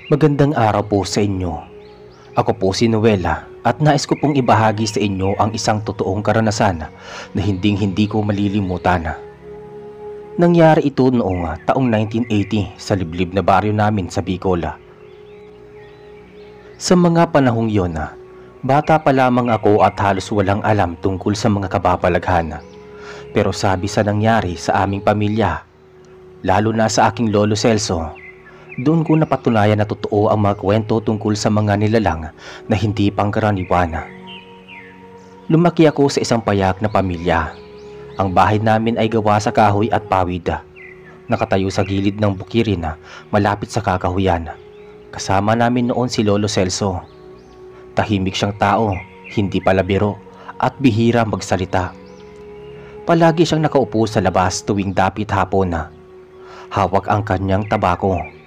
Magandang araw po sa inyo. Ako po si Noela at nais ko pong ibahagi sa inyo ang isang totoong karanasan na hinding-hindi ko malilimutan. Nangyari ito noong taong 1980 sa liblib na baryo namin sa Bicol. Sa mga panahong yon, bata pa lamang ako at halos walang alam tungkol sa mga kababalaghan. Pero sabi sa nangyari sa aming pamilya, lalo na sa aking lolo Celso, doon ko napatunayan na totoo ang mga kwento tungkol sa mga nilalang na hindi pangkaraniwan. Lumaki ako sa isang payak na pamilya. Ang bahay namin ay gawa sa kahoy at pawid. Nakatayo sa gilid ng bukirin malapit sa kakahuyan. Kasama namin noon si Lolo Celso. Tahimik siyang tao, hindi palabiro at bihira magsalita. Palagi siyang nakaupo sa labas tuwing dapit hapon. Hawak ang kanyang tabako.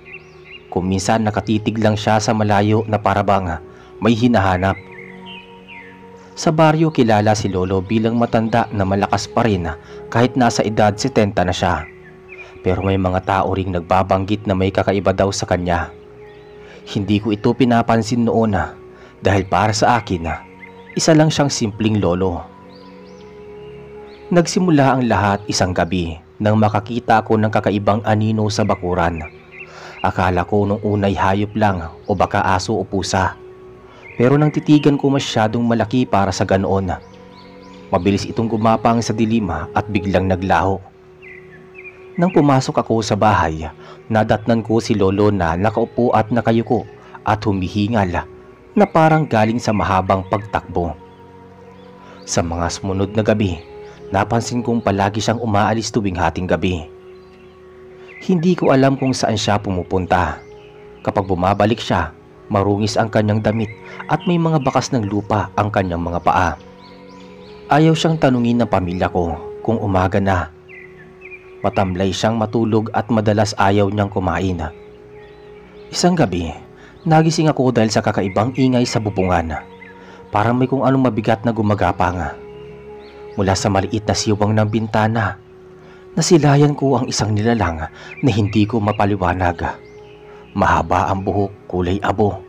Kung minsan nakatitig lang siya sa malayo na parabang may hinahanap. Sa baryo kilala si Lolo bilang matanda na malakas pa rin kahit nasa edad 70 na siya. Pero may mga tao ring nagbabanggit na may kakaiba daw sa kanya. Hindi ko ito pinapansin noon dahil para sa akin isa lang siyang simpleng lolo. Nagsimula ang lahat isang gabi nang makakita ako ng kakaibang anino sa bakuran. Akala ko nung unay hayop lang o baka aso o pusa. Pero nang titigan ko masyadong malaki para sa ganoon. Mabilis itong gumapang sa dilim at biglang naglaho. Nang pumasok ako sa bahay, nadatnan ko si Lolo na nakaupo at nakayuko at humihingal na parang galing sa mahabang pagtakbo. Sa mga sumunod na gabi, napansin kong palagi siyang umaalis tuwing hating gabi. Hindi ko alam kung saan siya pumupunta. Kapag bumabalik siya, marungis ang kanyang damit at may mga bakas ng lupa ang kanyang mga paa. Ayaw siyang tanungin ng pamilya ko kung umaga na. Matamlay siyang matulog at madalas ayaw niyang kumain. Isang gabi, nagising ako dahil sa kakaibang ingay sa bubungan. Parang may kung anong mabigat na gumagapang. Mula sa maliit na siwang ng bintana, nasilayan ko ang isang nilalang na hindi ko mapaliwanag. Mahaba ang buhok, kulay abo.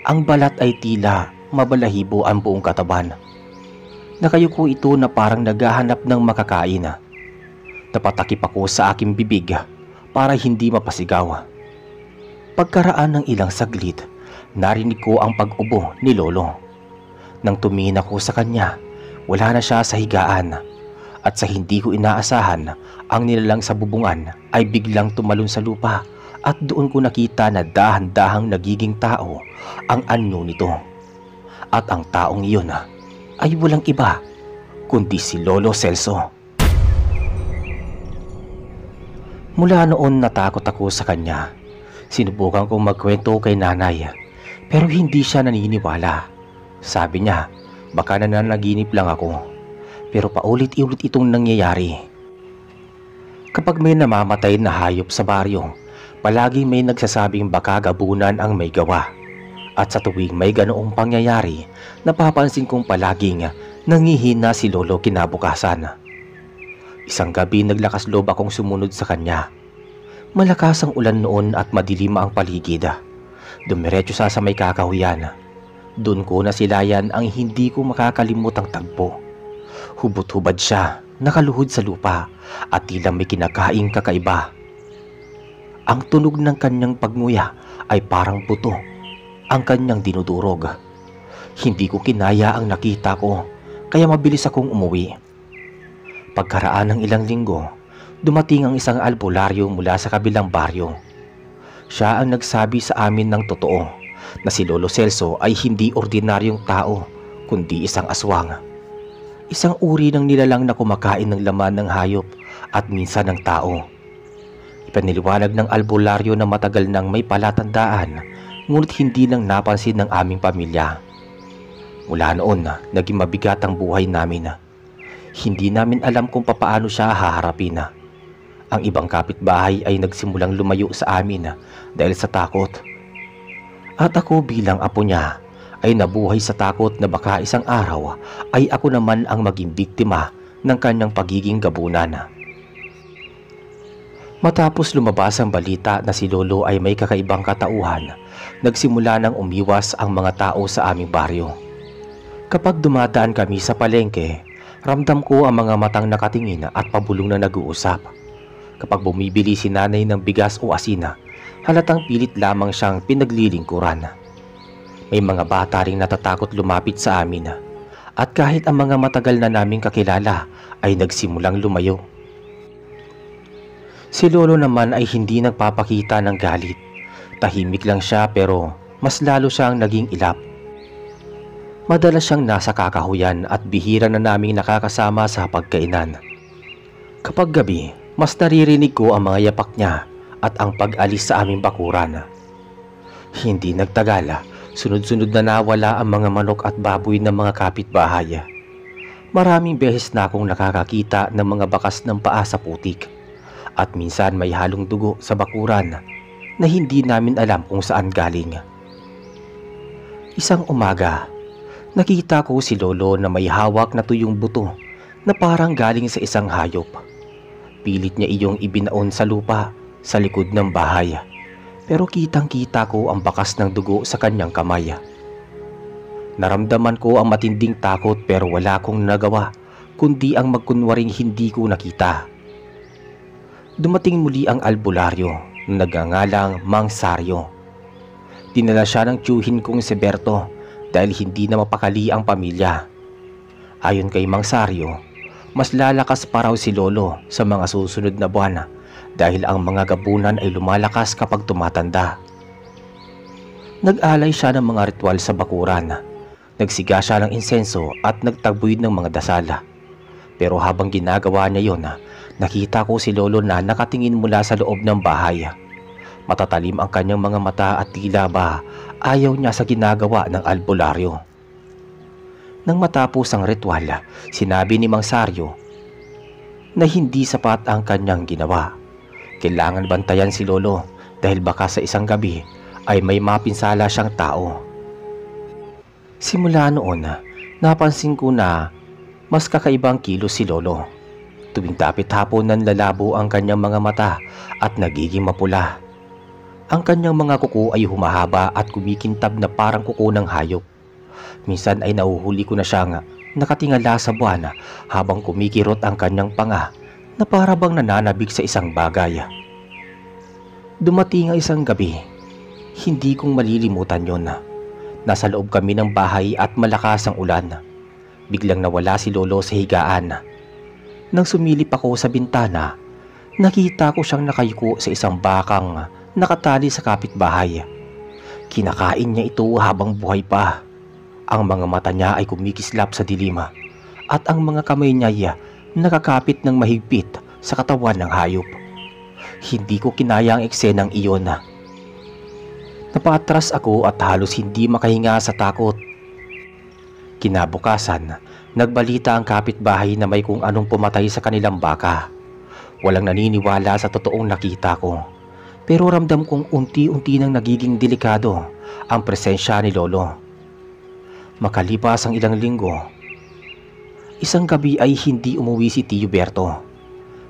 Ang balat ay tila mabalahibo ang buong katawan. Nakayuko ito na parang naghahanap ng makakain. Napatakip ako sa aking bibig para hindi mapasigaw. Pagkaraan ng ilang saglit, narinig ko ang pag-ubo ni Lolo. Nang tumingin ako sa kanya, wala na siya sa higaan. At sa hindi ko inaasahan, ang nilalang sa bubungan ay biglang tumalon sa lupa at doon ko nakita na dahan-dahang nagiging tao ang anyo nito. At ang taong iyon ay walang iba kundi si Lolo Celso. Mula noon natakot ako sa kanya. Sinubukan kong magkwento kay nanay pero hindi siya naniniwala. Sabi niya, baka nananaginip lang ako. Pero paulit-ulit itong nangyayari. Kapag may namamatay na hayop sa baryo, palagi may nagsasabing baka gabunan ang may gawa. At sa tuwing may ganoong pangyayari, napapansin kong palaging nangihina si Lolo kinabukasan. Isang gabi naglakas loob akong sumunod sa kanya. Malakas ang ulan noon at madilim ang paligid. Dumiretso sa may kakahuyan. Doon ko nasilayan ang hindi ko makakalimutang tagpo. Hubot-hubad siya, nakaluhod sa lupa at tila may kinakaing kakaiba. Ang tunog ng kanyang pagnguya ay parang buto ang kanyang dinudurog. Hindi ko kinaya ang nakita ko kaya mabilis akong umuwi. Pagkaraan ng ilang linggo, dumating ang isang albularyo mula sa kabilang baryo. Siya ang nagsabi sa amin ng totoo na si Lolo Celso ay hindi ordinaryong tao kundi isang aswang. Isang uri ng nilalang na kumakain ng laman ng hayop at minsan ng tao. Ipaniliwanag ng albularyo na matagal nang may palatandaan, ngunit hindi lang napansin ng aming pamilya. Mula noon, naging mabigat ang buhay namin. Hindi namin alam kung papaano siya haharapin. Ang ibang kapitbahay ay nagsimulang lumayo sa amin dahil sa takot. At ako bilang apo niya, ay nabuhay sa takot na baka isang araw ay ako naman ang maging biktima ng kanyang pagiging gabunan. Matapos lumabas ang balita na si Lolo ay may kakaibang katauhan, nagsimula nang umiwas ang mga tao sa aming baryo. Kapag dumadaan kami sa palengke, ramdam ko ang mga matang nakatingin at pabulong na nag-uusap. Kapag bumibili si nanay ng bigas o asina, halatang pilit lamang siyang pinaglilingkuran. May mga bata ring natatakot lumapit sa amin, at kahit ang mga matagal na naming kakilala ay nagsimulang lumayo. Si Lolo naman ay hindi nagpapakita ng galit. Tahimik lang siya pero mas lalo siyang naging ilap. Madalas siyang nasa kakahuyan at bihira na naming nakakasama sa pagkainan. Kapag gabi, mas naririnig ko ang mga yapak niya at ang pag-alis sa aming bakuran. Hindi nagtagal, sunod-sunod na nawala ang mga manok at baboy ng mga kapitbahay. Maraming beses na akong nakakakita ng mga bakas ng paa sa putik. At minsan may halong dugo sa bakuran na hindi namin alam kung saan galing. Isang umaga, nakita ko si Lolo na may hawak na tuyong buto na parang galing sa isang hayop. Pilit niya iyong ibinaon sa lupa sa likod ng bahay, pero kitang-kita ko ang bakas ng dugo sa kanyang kamay. Naramdaman ko ang matinding takot pero wala akong nagawa kundi ang magkunwaring hindi ko nakita. Dumating muli ang albularyo na nagngangalang Mang Saryo. Dinala siya ng tiyuhin kong si Berto dahil hindi na mapakali ang pamilya. Ayon kay Mang Saryo, mas lalakas pa raw si Lolo sa mga susunod na buwan dahil ang mga gabunan ay lumalakas kapag tumatanda. Nag-alay siya ng mga ritual sa bakuran. Nagsiga siya ng insenso at nagtaboy ng mga dasala. Pero habang ginagawa niya yon, nakita ko si Lolo na nakatingin mula sa loob ng bahay. Matatalim ang kanyang mga mata at tila ba ayaw niya sa ginagawa ng albularyo. Nang matapos ang ritual, sinabi ni Mang Saryo na hindi sapat ang kanyang ginawa. Kailangan bantayan si Lolo dahil baka sa isang gabi ay may mapinsala siyang tao. Simula noon, napansin ko na mas kakaibang kilos si Lolo. Tuwing dapit hapon nanlalabo ang kanyang mga mata at nagiging mapula. Ang kanyang mga kuko ay humahaba at kumikintab na parang kuko ng hayop. Minsan ay nahuhuli ko na siyang nakatingala sa buwan habang kumikirot ang kanyang panga na para bang nananabik sa isang bagay. Dumating ang isang gabi, hindi kong malilimutan yon. Nasa loob kami ng bahay at malakas ang ulan. Biglang nawala si Lolo sa higaan. Nang sumilip ako sa bintana, nakita ko siyang nakayuko sa isang bakang nakatali sa kapitbahay. Kinakain niya ito habang buhay pa. Ang mga mata niya ay kumikislap sa dilim at ang mga kamay niya ay nakakapit ng mahigpit sa katawan ng hayop. Hindi ko kinaya ang eksenang iyon. Napatras ako at halos hindi makahinga sa takot. Kinabukasan, nagbalita ang kapitbahay na may kung anong pumatay sa kanilang baka. Walang naniniwala sa totoong nakita ko. Pero ramdam kong unti-unti nang nagiging delikado ang presensya ni Lolo. Makalipas ang ilang linggo, isang gabi ay hindi umuwi si Tio Berto.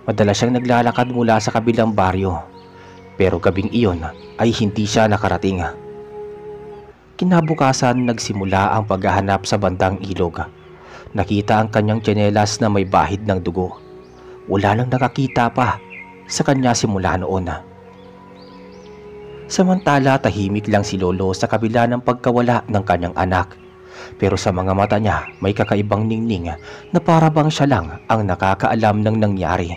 Madalas siyang naglalakad mula sa kabilang baryo. Pero gabing iyon ay hindi siya nakarating. Kinabukasan nagsimula ang paghahanap sa bandang ilog. Nakita ang kanyang tsinelas na may bahid ng dugo. Wala nang nakakita pa sa kanya simula noon. Samantala tahimik lang si Lolo sa kabila ng pagkawala ng kanyang anak. Pero sa mga mata niya may kakaibang ningning na para bang siya lang ang nakakaalam ng nangyari.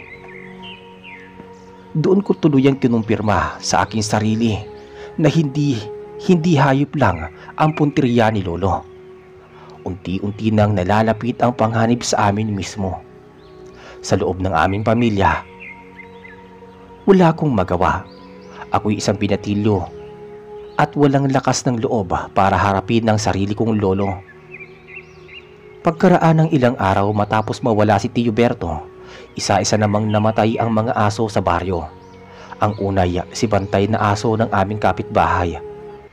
Doon ko tuluyang kinumpirma sa aking sarili na hindi hayop lang ang punteriya ni Lolo. Unti-unti nang nalalapit ang panghanib sa amin mismo. Sa loob ng aming pamilya, wala akong magawa. Ako'y isang binatilyo at walang lakas ng loob para harapin ang sarili kong lolo. Pagkaraan ng ilang araw matapos mawala si Tio Berto, isa-isa namang namatay ang mga aso sa baryo. Ang unay si bantay na aso ng aming kapitbahay.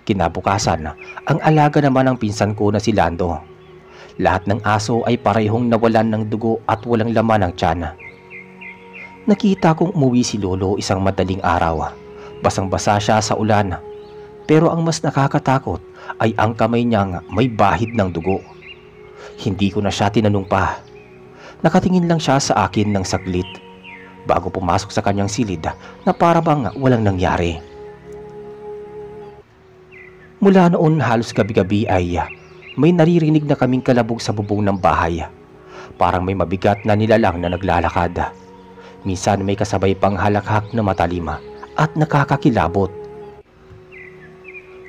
Kinabukasan, ang alaga naman ng pinsan ko na si Lando. Lahat ng aso ay parehong nawalan ng dugo at walang laman ng tiyan. Nakita kong umuwi si Lolo isang madaling araw. Basang-basa siya sa ulan. Pero ang mas nakakatakot ay ang kamay niyang may bahid ng dugo. Hindi ko na siya tinanong pa. Nakatingin lang siya sa akin ng saglit bago pumasok sa kanyang silid na para bang walang nangyari. Mula noon halos gabi-gabi ay may naririnig na kaming kalabog sa bubong ng bahay. Parang may mabigat na nilalang na naglalakad. Minsan may kasabay pang halakhak na matalima at nakakakilabot.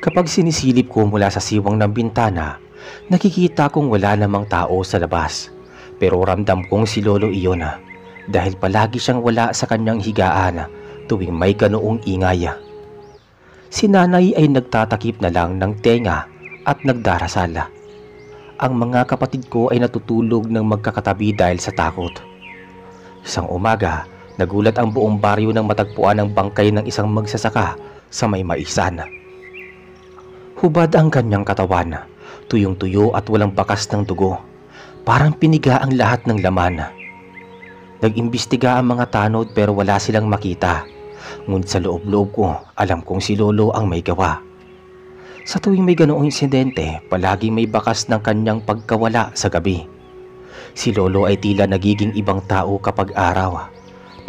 Kapag sinisilip ko mula sa siwang ng bintana, nakikita kong wala namang tao sa labas. Pero ramdam kong si Lolo iyon dahil palagi siyang wala sa kanyang higaan tuwing may ganoong ingay. Si Nanay ay nagtatakip na lang ng tenga at nagdarasal. Ang mga kapatid ko ay natutulog ng magkakatabi dahil sa takot. Isang umaga, nagulat ang buong baryo nang matagpuan ang bangkay ng isang magsasaka sa may maisan. Hubad ang kanyang katawan, tuyong-tuyo at walang bakas ng dugo. Parang piniga ang lahat ng laman. Nag-imbestiga ang mga tanod pero wala silang makita. Ngunit sa loob-loob ko, alam kong si Lolo ang may gawa. Sa tuwing may ganoong insidente, palaging may bakas ng kanyang pagkawala sa gabi. Si Lolo ay tila nagiging ibang tao kapag araw.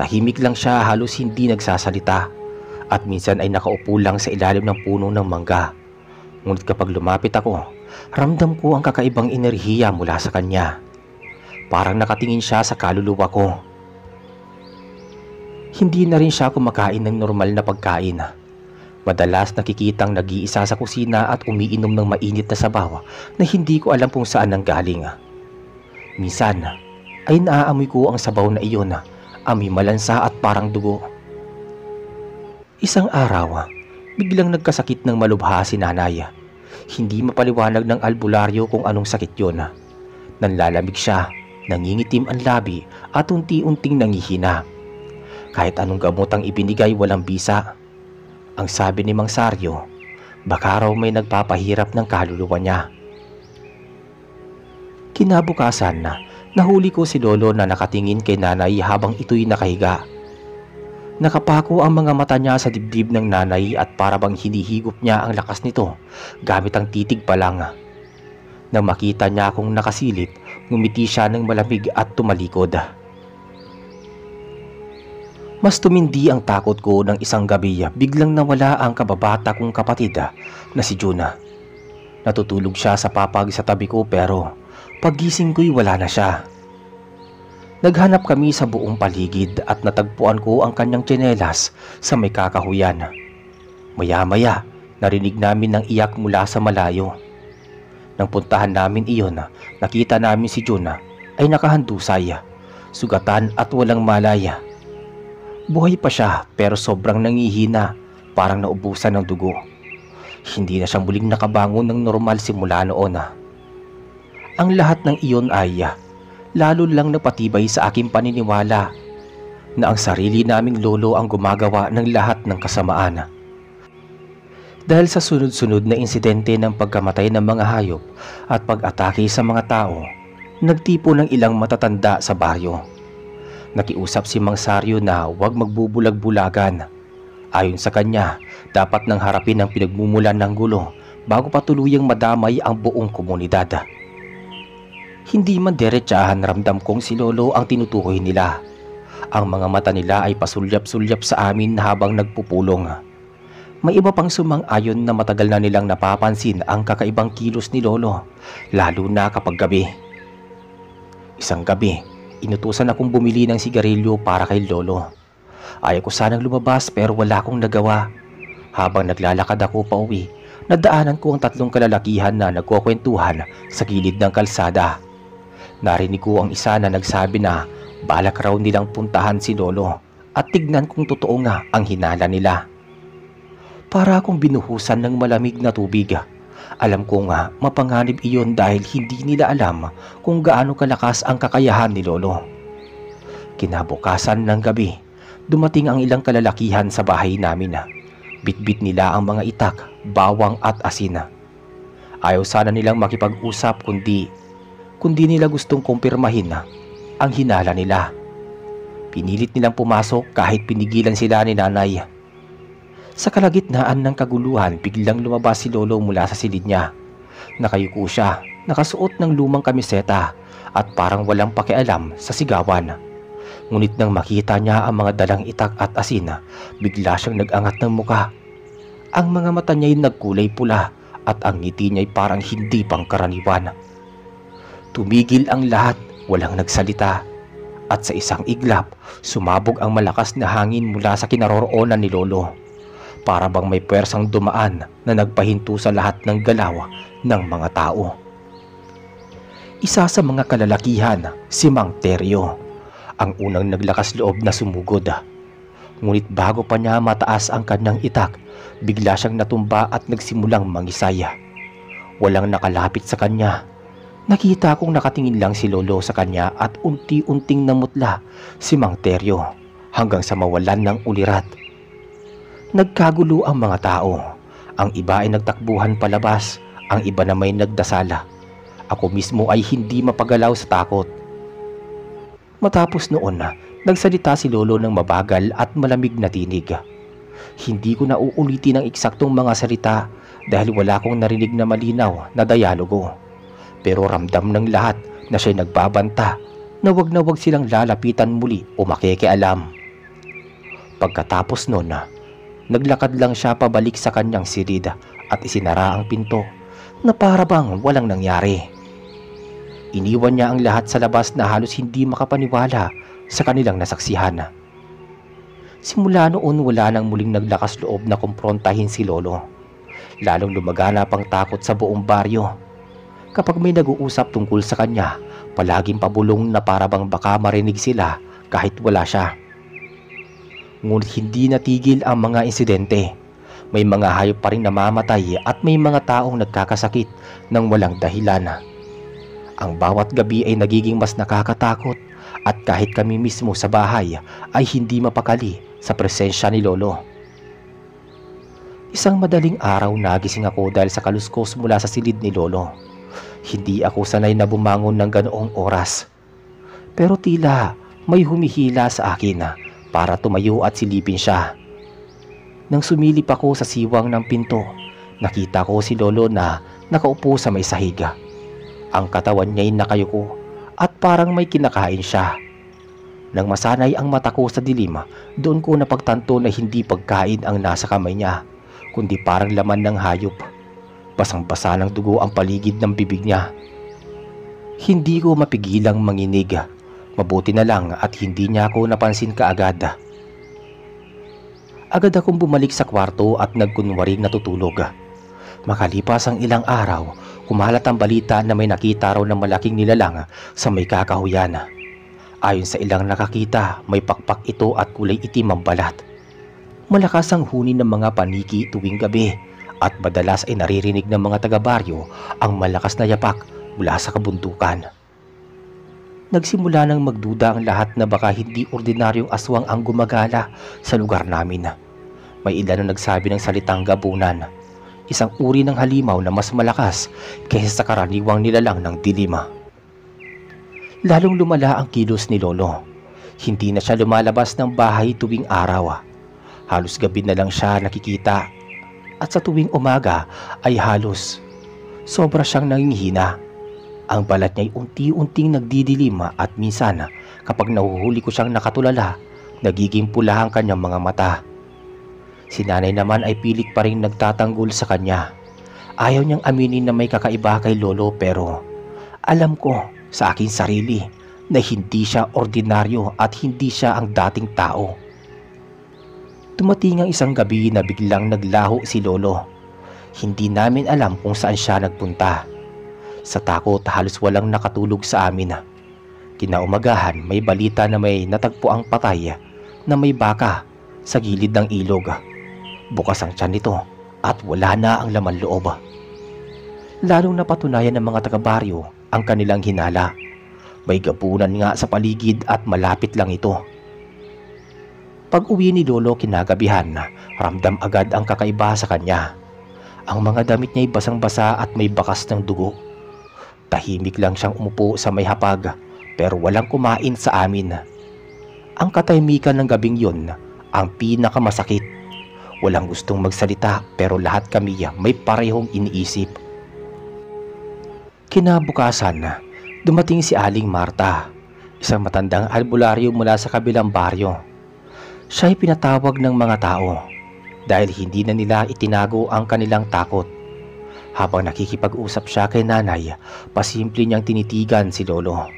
Tahimik lang siya, halos hindi nagsasalita. At minsan ay nakaupo lang sa ilalim ng puno ng mangga. Ngunit kapag lumapit ako, ramdam ko ang kakaibang enerhiya mula sa kanya. Parang nakatingin siya sa kaluluwa ko. Hindi na rin siya kumakain ng normal na pagkain. Madalas nakikitang nag-iisa sa kusina at umiinom ng mainit na sabaw na hindi ko alam kung saan nanggaling. Minsan ay naaamoy ko ang sabaw na iyon, amoy malansa at parang dugo. Isang araw, biglang nagkasakit ng malubha si Nanay. Hindi mapaliwanag ng albularyo kung anong sakit yun. Nanlalamig siya, nangingitim ang labi at unti-unting nangihina. Kahit anong gamot ang ibinigay, walang bisa. Ang sabi ni Mang Saryo, baka raw may nagpapahirap ng kaluluwa niya. Kinabukasan, nahuli ko si Lolo na nakatingin kay Nanay habang ito'y nakahiga. Nakapako ang mga mata niya sa dibdib ng Nanay at para bang hinihigop niya ang lakas nito gamit ang titig pa lang. Nang makita niya akong nakasilip, ngumiti siya ng malamig at tumalikod. Mas tumindi ang takot ko ng isang gabi, biglang nawala ang kababata kong kapatid na si Juna. Natutulog siya sa papag sa tabi ko pero paggising ko'y wala na siya. Naghanap kami sa buong paligid at natagpuan ko ang kanyang tsinelas sa may kakahuyan. Maya-maya, narinig namin ng iyak mula sa malayo. Nang puntahan namin iyon, nakita namin si Juna ay nakahandusay, sugatan at walang malaya. Buhay pa siya pero sobrang nangihina, parang naubusan ng dugo. Hindi na siya muling nakabangon ng normal simula noon. Ang lahat ng iyon ay lalo lang napatibay sa aking paniniwala na ang sarili naming lolo ang gumagawa ng lahat ng kasamaan. Dahil sa sunod-sunod na insidente ng pagkamatay ng mga hayop at pag-atake sa mga tao, nagtipo ng ilang matatanda sa baryo. Nakiusap si Mang Saryo na huwag magbubulag-bulagan. Ayon sa kanya, dapat nang harapin ang pinagmumulan ng gulo bago pa tuluyang madamay ang buong komunidad. Hindi man diretsahan, ramdam kong si Lolo ang tinutukoy nila. Ang mga mata nila ay pasulyap-sulyap sa amin habang nagpupulong. May iba pang sumang-ayon na matagal na nilang napapansin ang kakaibang kilos ni Lolo, lalo na kapag gabi. Isang gabi, inutusan akong bumili ng sigarilyo para kay Lolo. Ayaw ko sanang lumabas pero wala akong nagawa. Habang naglalakad ako pa uwi, nadaanan ko ang tatlong kalalakihan na nagkukwentuhan sa gilid ng kalsada. Narinig ko ang isa na nagsabi na balak raw nilang puntahan si Lolo at tignan kung totoo nga ang hinala nila. Para akong binuhusan ng malamig na tubig. Alam ko nga mapanganib iyon dahil hindi nila alam kung gaano kalakas ang kakayahan ni Lolo. Kinabukasan ng gabi, dumating ang ilang kalalakihan sa bahay namin. Bitbit nila ang mga itak, bawang at asin. Ayaw sana nilang makipag-usap kundi nila gustong kumpirmahin ang hinala nila. Pinilit nilang pumasok kahit pinigilan sila ni nanay. Sa kalagitnaan ng kaguluhan, biglang lumabas si Lolo mula sa silid niya. Nakayuko siya, nakasuot ng lumang kamiseta at parang walang pakialam sa sigawan. Ngunit nang makita niya ang mga dalang itak at asin, bigla siyang nag-angat ng muka. Ang mga mata niya'y nagkulay pula at ang ngiti niya'y parang hindi pangkaraniwan. Tumigil ang lahat, walang nagsalita. At sa isang iglap, sumabog ang malakas na hangin mula sa kinaroroonan ni Lolo. Para bang may puwersang dumaan na nagpahinto sa lahat ng galaw ng mga tao. Isa sa mga kalalakihan, si Mang Teryo, ang unang naglakas loob na sumugod. Ngunit bago pa niya mataas ang kanyang itak, bigla siyang natumba at nagsimulang mangisay. Walang nakalapit sa kanya. Nakita kong nakatingin lang si Lolo sa kanya at unti-unting namutla si Mang Teryo hanggang sa mawalan ng ulirat. Nagkagulo ang mga tao. Ang iba ay nagtakbuhan palabas, ang iba na may nagdasala. Ako mismo ay hindi mapagalaw sa takot. Matapos noon, nagsalita si Lolo ng mabagal at malamig na tinig. Hindi ko na uulitin ang eksaktong mga salita dahil wala akong narinig na malinaw na dialogo. Pero ramdam ng lahat na siya'y nagbabanta na wag silang lalapitan muli o makikialam. Pagkatapos noon, naglakad lang siya pabalik sa kanyang silid at isinara ang pinto na para bang walang nangyari. Iniwan niya ang lahat sa labas na halos hindi makapaniwala sa kanilang nasaksihan. Simula noon wala nang muling naglakas loob na kumprontahin si Lolo. Lalong lumaganap ang takot sa buong baryo. Kapag may nag-uusap tungkol sa kanya, palaging pabulong na para bang baka marinig sila kahit wala siya. Ngunit hindi natigil ang mga insidente. May mga hayop pa rin namamatay at may mga taong nagkakasakit ng walang dahilan. Ang bawat gabi ay nagiging mas nakakatakot at kahit kami mismo sa bahay ay hindi mapakali sa presensya ni Lolo. Isang madaling araw nagising ako dahil sa kaluskos mula sa silid ni Lolo. Hindi ako sanay na bumangon ng ganoong oras. Pero tila may humihila sa akin para tumayo at silipin siya. Nang sumilip ako sa siwang ng pinto, nakita ko si Lolo na nakaupo sa may sahig. Ang katawan niya'y nakayuko at parang may kinakain siya. Nang masanay ang mata ko sa dilim, doon ko napagtanto na hindi pagkain ang nasa kamay niya, kundi parang laman ng hayop. Basang-basa ng dugo ang paligid ng bibig niya. Hindi ko mapigilang manginig. Mabuti na lang at hindi niya ako napansin kaagad. Agad akong bumalik sa kwarto at nagkunwaring natutulog. Makalipas ang ilang araw, kumalat ang balita na may nakita raw ng malaking nilalang sa may kakahuyan. Ayon sa ilang nakakita, may pakpak ito at kulay itim ang balat. Malakas ang huni ng mga paniki tuwing gabi at madalas ay naririnig ng mga taga-baryo ang malakas na yapak mula sa kabundukan. Nagsimula nang magduda ang lahat na baka hindi ordinaryong aswang ang gumagala sa lugar namin. May ilan na nagsabi ng salitang gabunan, isang uri ng halimaw na mas malakas kaysa sa karaniwang nilalang ng dilim. Lalong lumala ang kilos ni Lolo. Hindi na siya lumalabas ng bahay tuwing araw. Halos gabi na lang siya nakikita. At sa tuwing umaga ay halos sobra siyang nangihina. Ang balat niya'y unti-unting nagdidilim at minsan kapag nahuhuli ko siyang nakatulala, nagiging pula ang kanyang mga mata. Si nanay naman ay pilit pa rin nagtatanggol sa kanya. Ayaw niyang aminin na may kakaiba kay Lolo pero alam ko sa aking sarili na hindi siya ordinaryo at hindi siya ang dating tao. Dumating ang isang gabi na biglang naglaho si Lolo. Hindi namin alam kung saan siya nagpunta. Sa takot halos walang nakatulog sa amin. Kinaumagahan may balita na may natagpuang patay na may baka sa gilid ng ilog. Bukas ang tiyan nito at wala na ang laman loob. Lalong napatunayan ng mga taga-baryo ang kanilang hinala. May gabunan nga sa paligid at malapit lang ito. Pag-uwi ni Lolo kinagabihan, ramdam agad ang kakaiba sa kanya. Ang mga damit niya'y basang-basa at may bakas ng dugo. Tahimik lang siyang umupo sa may hapag pero walang kumain sa amin. Ang katahimikan ng gabing yun ang pinakamasakit. Walang gustong magsalita pero lahat kami may parehong iniisip. Kinabukasan, dumating si Aling Marta, isang matandang albularyo mula sa kabilang baryo. Siya'y pinatawag ng mga tao dahil hindi na nila itinago ang kanilang takot. Habang nakikipag-usap siya kay nanay, pasimple niyang tinitigan si lolo.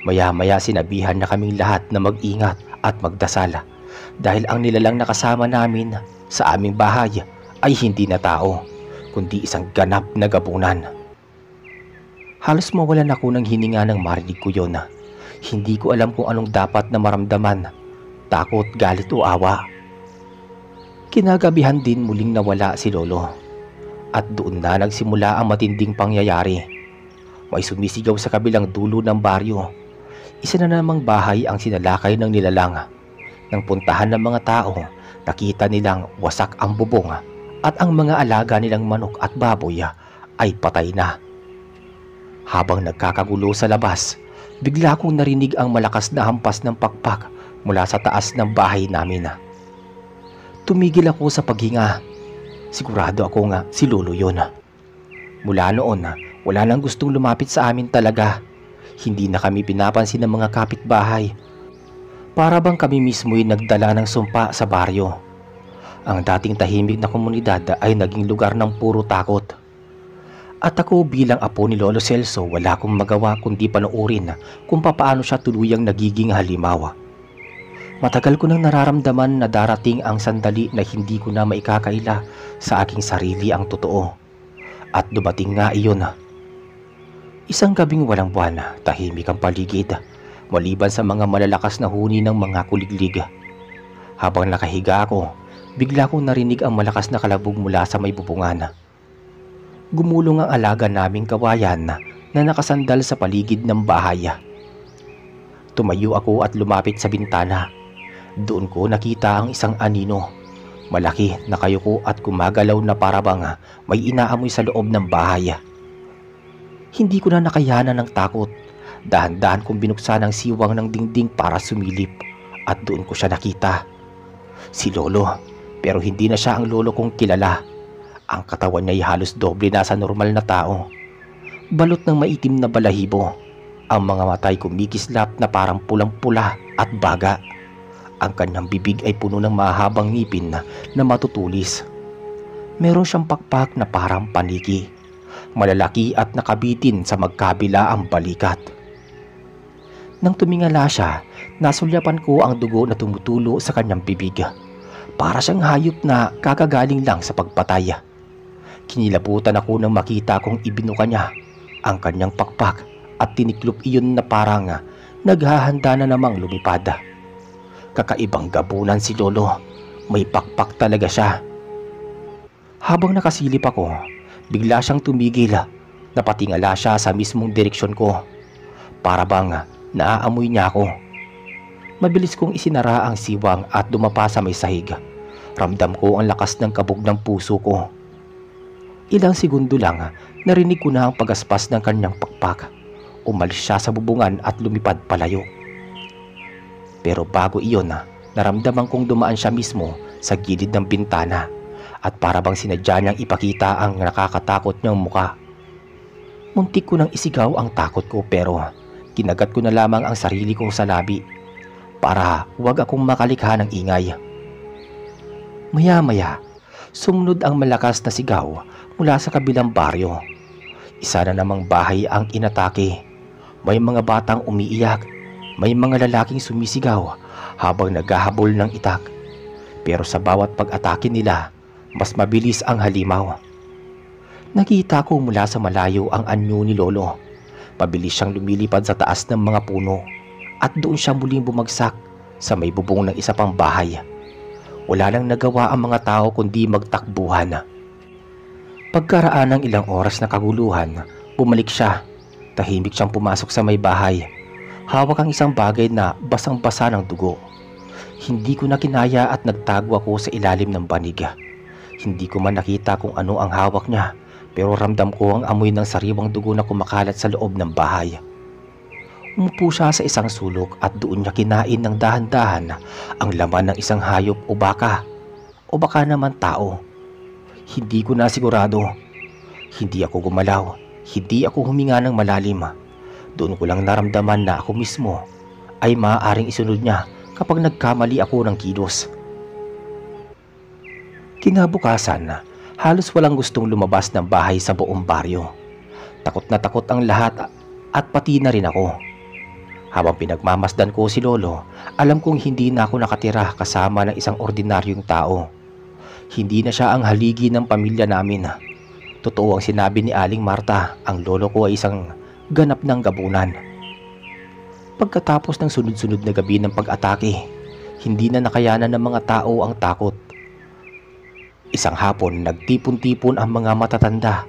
Maya-maya sinabihan na kaming lahat na mag-ingat at magdasal dahil ang nilalang nakasama namin sa aming bahay ay hindi na tao, kundi isang ganap na gabunan. Halos mawalan ako ng hininga nang marinig ko yun. Hindi ko alam kung anong dapat na maramdaman, takot, galit o awa. Kinagabihan din muling nawala si lolo. At doon na nagsimula ang matinding pangyayari. May sumisigaw sa kabilang dulo ng baryo. Isa na namang bahay ang sinalakay ng nilalang. Nang puntahan ng mga tao, nakita nilang wasak ang bubong at ang mga alaga nilang manok at baboy ay patay na. Habang nagkakagulo sa labas, bigla kong narinig ang malakas na hampas ng pakpak mula sa taas ng bahay namin. Tumigil ako sa paghinga. Sigurado ako nga si lolo yun. Mula noon, wala nang gustong lumapit sa amin talaga. Hindi na kami pinapansin ng mga kapitbahay. Para bang kami mismo'y nagdala ng sumpa sa baryo. Ang dating tahimik na komunidad ay naging lugar ng puro takot. At ako bilang apo ni Lolo Celso, wala akong magawa kundi panoorin kung papaano siya tuluyang nagiging halimaw. Matagal ko nang nararamdaman na darating ang sandali na hindi ko na maikakaila sa aking sarili ang totoo. At dumating nga iyon. Isang gabing walang buwan, tahimik ang paligid, maliban sa mga malalakas na huni ng mga kuliglig. Habang nakahiga ako, bigla kong narinig ang malakas na kalabog mula sa may bubungan. Gumulong ang alaga naming kawayan na nakasandal sa paligid ng bahay. Tumayo ako at lumapit sa bintana. Doon ko nakita ang isang anino. Malaki, nakayuko at gumagalaw na parabang may inaamoy sa loob ng bahay. Hindi ko na nakayanan ng takot. Dahan-dahan kong binuksan ang siwang ng dingding para sumilip at doon ko siya nakita. Si lolo, pero hindi na siya ang lolo kong kilala. Ang katawan niya ay halos doble na sa normal na tao. Balot ng maitim na balahibo. Ang mga mata ay kumikislap na parang pulang-pula at baga. Ang kanyang bibig ay puno ng mahabang ngipin na matutulis. Meron siyang pakpak na parang paniki. Malalaki at nakabitin sa magkabila ang balikat. Nang tumingala siya, nasulyapan ko ang dugo na tumutulo sa kanyang bibig. Para siyang hayop na kakagaling lang sa pagpatay. Kinilabutan ako nang makita kong ibinuka niya ang kanyang pakpak at tiniklop iyon na parang naghahanda na namang lumipad. Kakaibang gabunan si lolo, may pakpak talaga siya. Habang nakasilip ako, bigla siyang tumigil. Napatingala siya sa mismong direksyon ko. Para bang naaamoy niya ako. Mabilis kong isinara ang siwang at dumapa sa may sahig. Ramdam ko ang lakas ng kabog ng puso ko. Ilang segundo lang, narinig ko na ang pagaspas ng kanyang pakpak. Umalis siya sa bubungan at lumipad palayo. Pero bago iyon, naramdaman kong dumaan siya mismo sa gilid ng bintana at para bang sinadya niyang ipakita ang nakakatakot niyang muka. Muntik ko nang isigaw ang takot ko pero kinagat ko na lamang ang sarili ko sa labi para huwag akong makalikha ng ingay. Maya-maya, sumunod ang malakas na sigaw mula sa kabilang baryo. Isa na namang bahay ang inatake. May mga batang umiiyak. May mga lalaking sumisigaw habang naghahabol ng itak. Pero sa bawat pag-atake nila, mas mabilis ang halimaw. Nakita ko mula sa malayo ang anyo ni lolo. Pabilis siyang lumilipad sa taas ng mga puno at doon siya muling bumagsak sa may bubong ng isa pang bahay. Wala nang nagawa ang mga tao kundi magtakbuhan. Pagkaraan ng ilang oras na kaguluhan, bumalik siya. Tahimik siyang pumasok sa may bahay. Hawak ang isang bagay na basang-basa ng dugo. Hindi ko na kinaya at nagtago ako sa ilalim ng banig. Hindi ko man nakita kung ano ang hawak niya, pero ramdam ko ang amoy ng sariwang dugo na kumakalat sa loob ng bahay. Umupo siya sa isang sulok at doon niya kinain ng dahan-dahan ang laman ng isang hayop o baka naman tao. Hindi ko na sigurado. Hindi ako gumalaw, hindi ako huminga ng malalim. Doon ko lang naramdaman na ako mismo ay maaaring isunod niya kapag nagkamali ako ng kilos. Kinabukasan, halos walang gustong lumabas ng bahay sa buong baryo. Takot na takot ang lahat at pati na rin ako. Habang pinagmamasdan ko si Lolo, alam kong hindi na ako nakatira kasama ng isang ordinaryong tao. Hindi na siya ang haligi ng pamilya namin. Totoo ang sinabi ni Aling Marta, ang lolo ko ay isang ganap ng gabunan. Pagkatapos ng sunod-sunod na gabi ng pag-atake, hindi na nakayanan ng mga tao ang takot. Isang hapon, nagtipon-tipon ang mga matatanda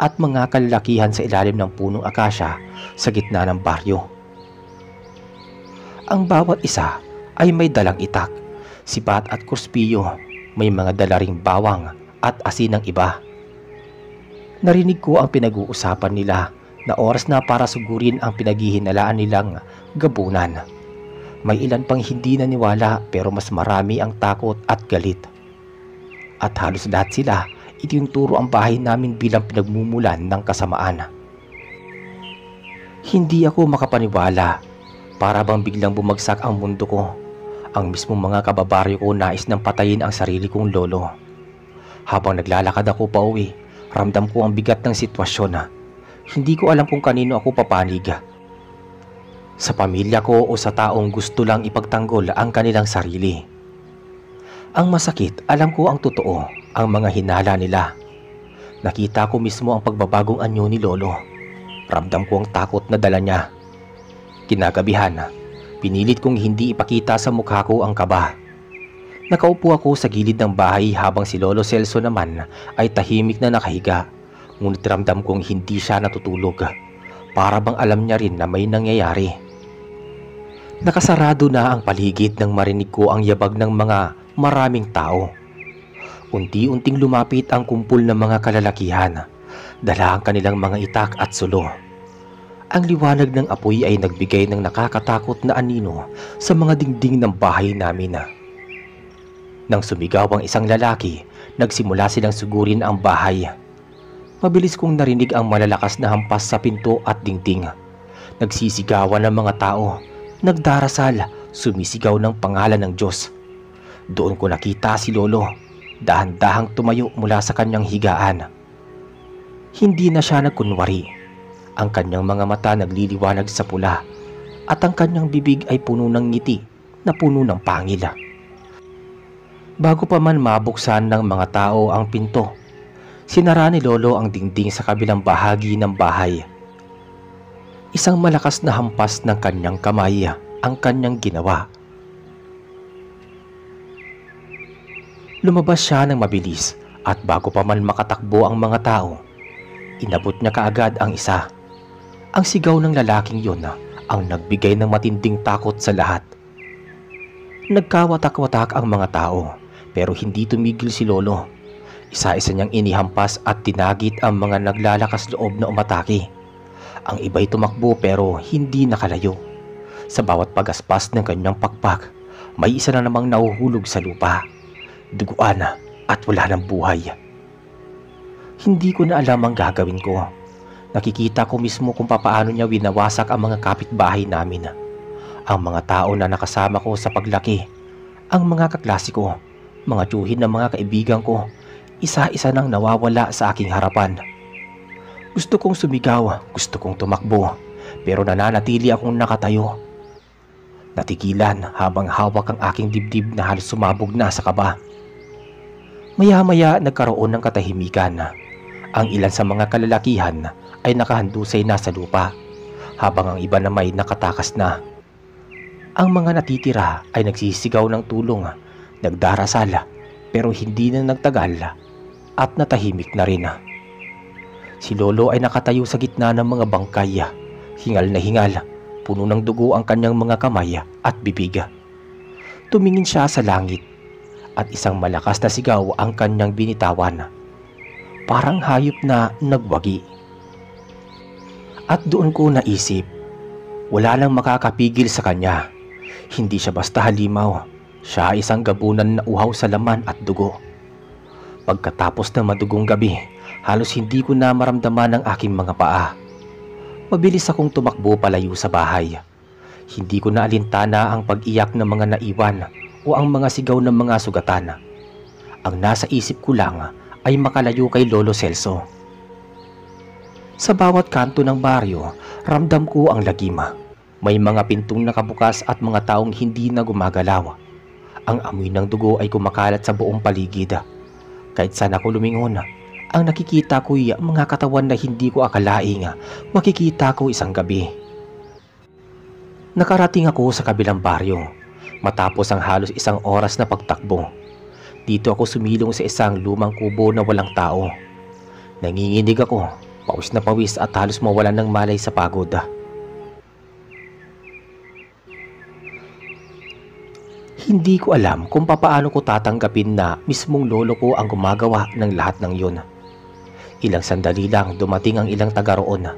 at mga kalalakihan sa ilalim ng punong akasya sa gitna ng baryo. Ang bawat isa ay may dalang itak, sipat at kurspiyo, may mga dala ring bawang at asin ng iba. Narinig ko ang pinag-uusapan nila na oras na para sugurin ang pinaghihinalaan nilang gabunan. May ilan pang hindi naniwala pero mas marami ang takot at galit. At halos lahat sila itinuturo ang bahay namin bilang pinagmumulan ng kasamaan. Hindi ako makapaniwala. Para bang biglang bumagsak ang mundo ko. Ang mismong mga kababaryo ko nais nang patayin ang sarili kong lolo. Habang naglalakad ako pa uwi, ramdam ko ang bigat ng sitwasyon. Hindi ko alam kung kanino ako papanig. Sa pamilya ko o sa taong gusto lang ipagtanggol ang kanilang sarili. Ang masakit, alam ko ang totoo, ang mga hinala nila. Nakita ko mismo ang pagbabagong anyo ni Lolo. Ramdam ko ang takot na dala niya. Kinagabihan, pinilit kong hindi ipakita sa mukha ko ang kaba. Nakaupo ako sa gilid ng bahay habang si Lolo Celso naman ay tahimik na nakahiga. Ngunit ramdam kong hindi siya natutulog. Para bang alam niya rin na may nangyayari. Nakasarado na ang paligid nang marinig ko ang yabag ng mga maraming tao. Unti-unting lumapit ang kumpul ng mga kalalakihan. Dala ang kanilang mga itak at sulo. Ang liwanag ng apoy ay nagbigay ng nakakatakot na anino sa mga dingding ng bahay namin. Nang sumigaw ang isang lalaki, nagsimula silang sugurin ang bahay. Mabilis kong narinig ang malalakas na hampas sa pinto at dingding. Nagsisigawan ng mga tao, nagdarasal, sumisigaw ng pangalan ng Diyos. Doon ko nakita si Lolo, dahan-dahang tumayo mula sa kanyang higaan. Hindi na siya nagkunwari. Ang kanyang mga mata nagliliwanag sa pula at ang kanyang bibig ay puno ng ngiti na puno ng pangil. Bago pa man mabuksan ng mga tao ang pinto, sinara ni Lolo ang dingding sa kabilang bahagi ng bahay. Isang malakas na hampas ng kanyang kamay ang kanyang ginawa. Lumabas siya ng mabilis at bago pa man makatakbo ang mga tao, inabot niya kaagad ang isa. Ang sigaw ng lalaking yon ang nagbigay ng matinding takot sa lahat. Nagkawatak-watak ang mga tao pero hindi tumigil si Lolo. Isa-isa niyang inihampas at tinagit ang mga naglalakas loob na umatake. Ang iba'y tumakbo pero hindi nakalayo. Sa bawat pagaspas ng kanyang pakpak, may isa na namang nahuhulog sa lupa. Duguan at wala ng buhay. Hindi ko na alam ang gagawin ko. Nakikita ko mismo kung papaano niya winawasak ang mga kapitbahay namin. Ang mga tao na nakasama ko sa paglaki, ang mga kaklase ko, mga tiyuhin ng mga kaibigan ko, isa-isa nang nawawala sa aking harapan. Gusto kong sumigaw, gusto kong tumakbo, pero nananatili akong nakatayo. Natigilan habang hawak ang aking dibdib na halos sumabog na sa kaba. Maya-maya nagkaroon ng katahimikan. Ang ilan sa mga kalalakihan ay nakahandusay na sa lupa, habang ang iba na may nakatakas na. Ang mga natitira ay nagsisigaw ng tulong, nagdarasal, pero hindi na nagtagal at natahimik na rin. Si Lolo ay nakatayo sa gitna ng mga bangkay, hingal na hingal, puno ng dugo ang kanyang mga kamay at bibig. Tumingin siya sa langit at isang malakas na sigaw ang kanyang binitawan. Parang hayop na nagwagi. At doon ko naisip, Wala nang makakapigil sa kanya. Hindi siya basta halimaw. Siya ay isang gabunan na uhaw sa laman at dugo. Pagkatapos ng madugong gabi, halos hindi ko na maramdaman ang aking mga paa. Mabilis akong tumakbo palayo sa bahay. Hindi ko na alintana ang pag-iyak ng mga naiwan o ang mga sigaw ng mga sugatan. Ang nasa isip ko lang ay makalayo kay Lolo Celso. Sa bawat kanto ng baryo, ramdam ko ang lagima. May mga pintong nakabukas at mga taong hindi na gumagalaw. Ang amoy ng dugo ay kumakalat sa buong paligid. Kahit saan ako lumingon, ang nakikita ko'y mga katawan na hindi ko akalaing makikita ko isang gabi. Nakarating ako sa kabilang baryo matapos ang halos isang oras na pagtakbo. Dito ako sumilong sa isang lumang kubo na walang tao. Nanginginig ako, pawis na pawis at halos mawalan ng malay sa pagod. Hindi ko alam kung papaano ko tatanggapin na mismong lolo ko ang gumagawa ng lahat ng yun. Ilang sandali lang dumating ang ilang taga roon.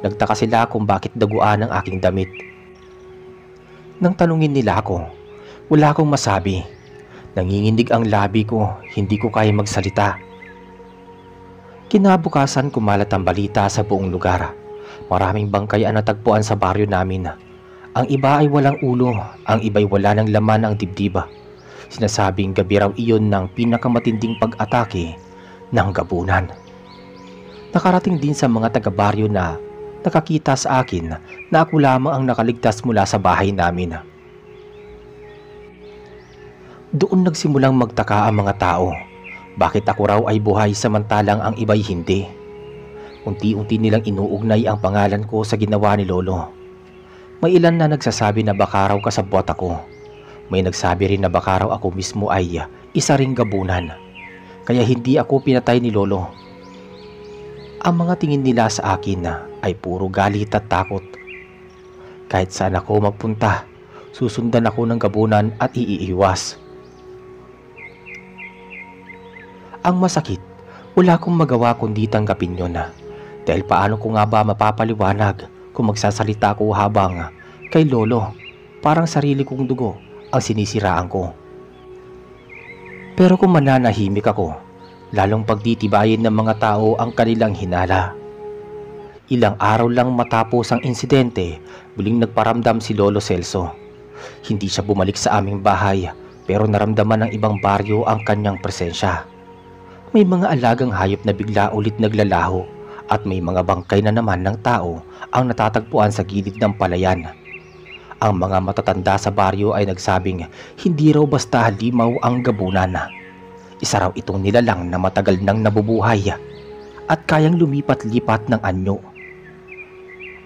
Nagtaka sila kung bakit daguan ang aking damit. Nang tanungin nila ako, wala akong masabi. Nanginginig ang labi ko, hindi ko kaya magsalita. Kinabukasan kumalat ang balita sa buong lugar. Maraming bangkay ang natagpuan sa baryo namin. Ang iba ay walang ulo, ang iba'y wala ng laman ang dibdib. Sinasabing gabi raw iyon ng pinakamatinding pag-atake ng gabunan. Nakarating din sa mga taga-baryo na nakakita sa akin na ako lamang ang nakaligtas mula sa bahay namin. Doon nagsimulang magtaka ang mga tao. Bakit ako raw ay buhay samantalang ang iba'y hindi? Unti-unti nilang inuugnay ang pangalan ko sa ginawa ni Lolo. May ilan na nagsasabi na baka raw kasabwat ako. May nagsabi rin na baka raw ako mismo ay isa ring gabunan. Kaya hindi ako pinatay ni Lolo. Ang mga tingin nila sa akin ay puro galit at takot. Kahit saan ako magpunta, susundan ako ng gabunan at iiiwas. Ang masakit, wala akong magawa kundi tanggapin yun. Dahil paano ko nga ba mapapaliwanag kung magsasalita ko habang kay Lolo, parang sarili kong dugo ang sinisiraan ko. Pero kung mananahimik ako, lalong pagtitibayin ng mga tao ang kanilang hinala. Ilang araw lang matapos ang insidente, muling nagparamdam si Lolo Celso. Hindi siya bumalik sa aming bahay, pero naramdaman ng ibang baryo ang kanyang presensya. May mga alagang hayop na bigla ulit naglalaho at may mga bangkay na naman ng tao ang natatagpuan sa gilid ng palayan. Ang mga matatanda sa baryo ay nagsabing hindi raw basta halimaw ang gabunan. Isa raw itong nilalang na matagal nang nabubuhay at kayang lumipat-lipat ng anyo.